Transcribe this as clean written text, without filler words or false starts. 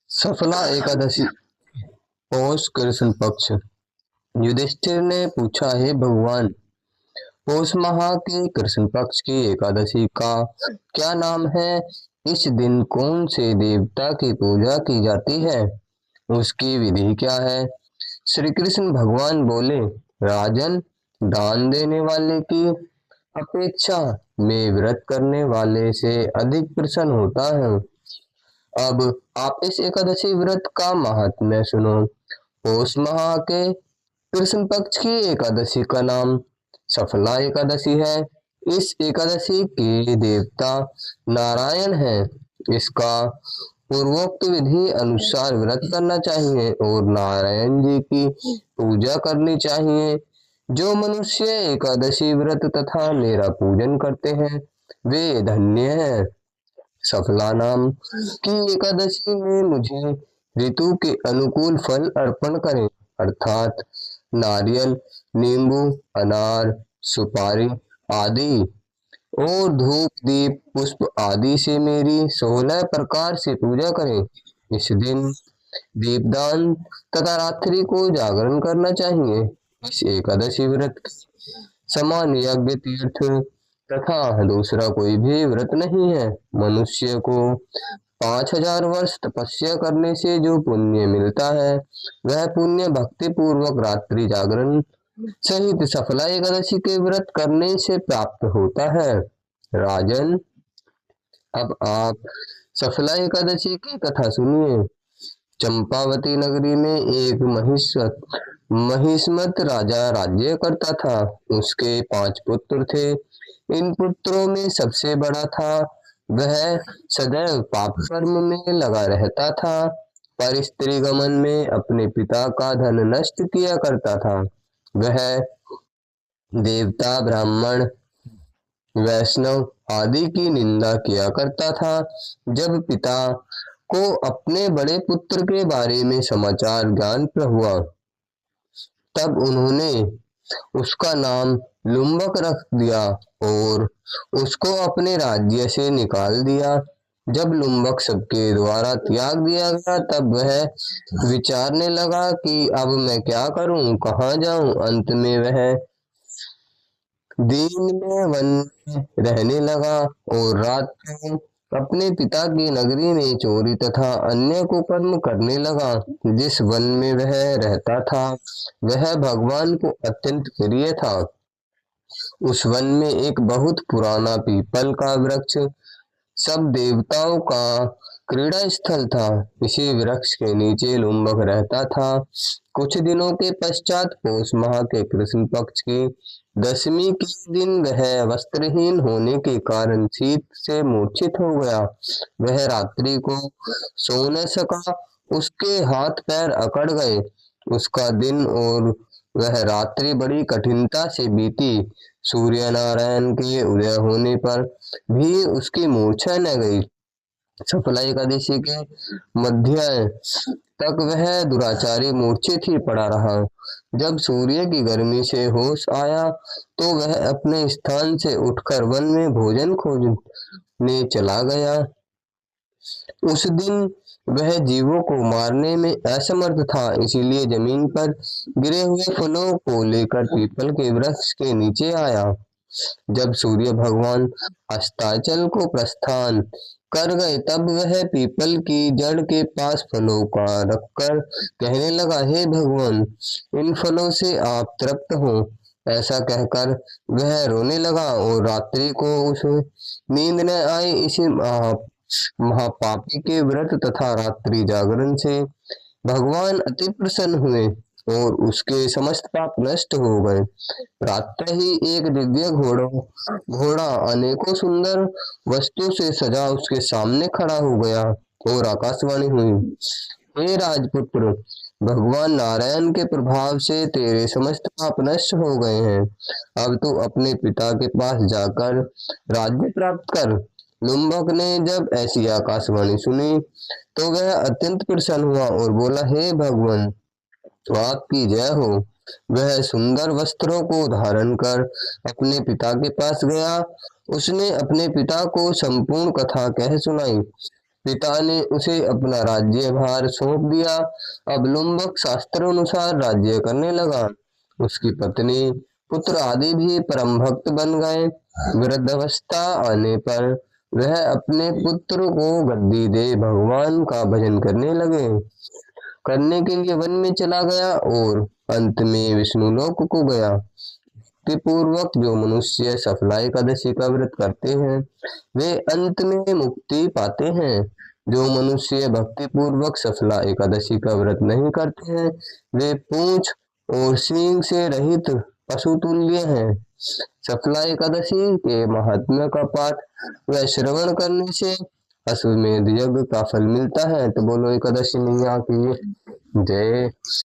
सफला एकादशी। पौष कृष्ण पक्ष। युधिष्ठिर ने पूछा, हे भगवान, पौष माह के कृष्ण पक्ष की एकादशी का क्या नाम है? इस दिन कौन से देवता की पूजा की जाती है? उसकी विधि क्या है? श्री कृष्ण भगवान बोले, राजन, दान देने वाले की अपेक्षा मैं व्रत करने वाले से अधिक प्रसन्न होता हूँ। अब आप इस एकादशी व्रत का महात्म्य सुनो। पौष माह के कृष्ण पक्ष की एकादशी का नाम सफला एकादशी है। इस एकादशी के देवता नारायण हैं। इसका पूर्वोक्त विधि अनुसार व्रत करना चाहिए और नारायण जी की पूजा करनी चाहिए। जो मनुष्य एकादशी व्रत तथा मेरा पूजन करते हैं वे धन्य हैं। सफला नाम की एकादशी में मुझे ऋतु के अनुकूल फल अर्पण करें, अर्थात नारियल, नींबू, अनार, सुपारी आदि और धूप, दीप, पुष्प आदि से मेरी 16 प्रकार से पूजा करें। इस दिन दीपदान तथा रात्रि को जागरण करना चाहिए। इस एकादशी व्रत समान यज्ञ, तीर्थ तथा दूसरा कोई भी व्रत नहीं है। मनुष्य को 5000 वर्ष तपस्या करने से जो पुण्य मिलता है वह पुण्य भक्ति पूर्वक रात्रि जागरण सहित सफला एकादशी के व्रत करने से प्राप्त होता है। राजन, अब आप सफला एकादशी की कथा सुनिए। चंपावती नगरी में एक महिष्मत राजा राज्य करता था। उसके 5 पुत्र थे। इन पुत्रों में सबसे बड़ा था। वह सदैव पाप कर्म में लगा रहता था, पर स्त्री गमन में अपने पिता का धन नष्ट किया करता था। वह देवता, ब्राह्मण, वैष्णव आदि की निंदा किया करता था। जब पिता को अपने बड़े पुत्र के बारे में समाचार ज्ञान हुआ तब उन्होंने उसका नाम लुम्बक रख दिया और उसको अपने राज्य से निकाल दिया। जब लुम्बक सबके द्वारा त्याग दिया गया तब वह विचारने लगा कि अब मैं क्या करूं, कहाँ जाऊं। अंत में वह दिन में वन में रहने लगा और रात को अपने पिता की नगरी में चोरी तथा अन्य कुकर्म करने लगा। जिस वन में वह रहता था वह भगवान को अत्यंत प्रिय था। उस वन में एक बहुत पुराना पीपल का वृक्ष सब देवताओं का क्रीड़ा स्थल था। इसी वृक्ष के नीचे लुम्बक रहता था। कुछ दिनों के पश्चात पौष माह के कृष्ण पक्ष की दशमी के दिन वह वस्त्रहीन होने के कारण शीत से मूर्छित हो गया। वह रात्रि को सो न सका। उसके हाथ पैर अकड़ गए। उसका दिन और वह रात्रि बड़ी कठिनता से बीती। सूर्य नारायण के उदय होने पर भी उसकी मूर्छा न गई। सफला एकादशी के मध्य तक वह दुराचारी मूर्छित ही पड़ा रहा। जब सूर्य की गर्मी से होश आया तो वह अपने स्थान से उठकर वन में भोजन खोजने चला गया। उस दिन वह जीवों को मारने में असमर्थ था, इसीलिए जमीन पर गिरे हुए फलों को लेकर पीपल के वृक्ष के नीचे आया। जब सूर्य भगवान अस्ताचल को प्रस्थान कर गए तब वह पीपल की जड़ के पास फलों का रखकर कहने लगा, हे भगवान, इन फलों से आप तृप्त हो। ऐसा कहकर वह रोने लगा और रात्रि को उसे नींद न आई। इसी महापापी के व्रत तथा रात्रि जागरण से भगवान अति प्रसन्न हुए और उसके समस्त पाप नष्ट हो गए। प्रातः ही एक दिव्य घोड़ा अनेकों सुंदर वस्तु से सजा उसके सामने खड़ा हो गया और आकाशवाणी हुई, हे राजपुत्र, भगवान नारायण के प्रभाव से तेरे समस्त पाप नष्ट हो गए हैं। अब तू अपने पिता के पास जाकर राज्य प्राप्त कर। लुम्बक ने जब ऐसी आकाशवाणी सुनी तो वह अत्यंत प्रसन्न हुआ और बोला, हे भगवान, आपकी जय हो। वह सुंदर वस्त्रों को धारण कर अपने पिता के पास गया। उसने अपने पिता को संपूर्ण कथा कह सुनाई। पिता ने उसे अपना राज्यभार सौंप दिया। अब लुम्बक शास्त्रानुसार राज्य करने लगा। उसकी पत्नी पुत्र आदि भी परम भक्त बन गए। वृद्धावस्था आने पर वह अपने पुत्र को गद्दी दे भगवान का भजन करने लगे। करने के लिए वन में चला गया और अंत में विष्णुलोक को गया। भक्ति पूर्वक जो मनुष्य सफला एकादशी का व्रत करते हैं वे अंत में मुक्ति पाते हैं। जो मनुष्य भक्ति पूर्वक सफला एकादशी का व्रत नहीं करते हैं वे पूंछ और सींग से रहित पशु तुल्य हैं। सफला एकादशी के महात्म्य का पाठ व श्रवण करने से अश्वमेध यज्ञ का फल मिलता है। तो बोलो एकादशी मैया की जय।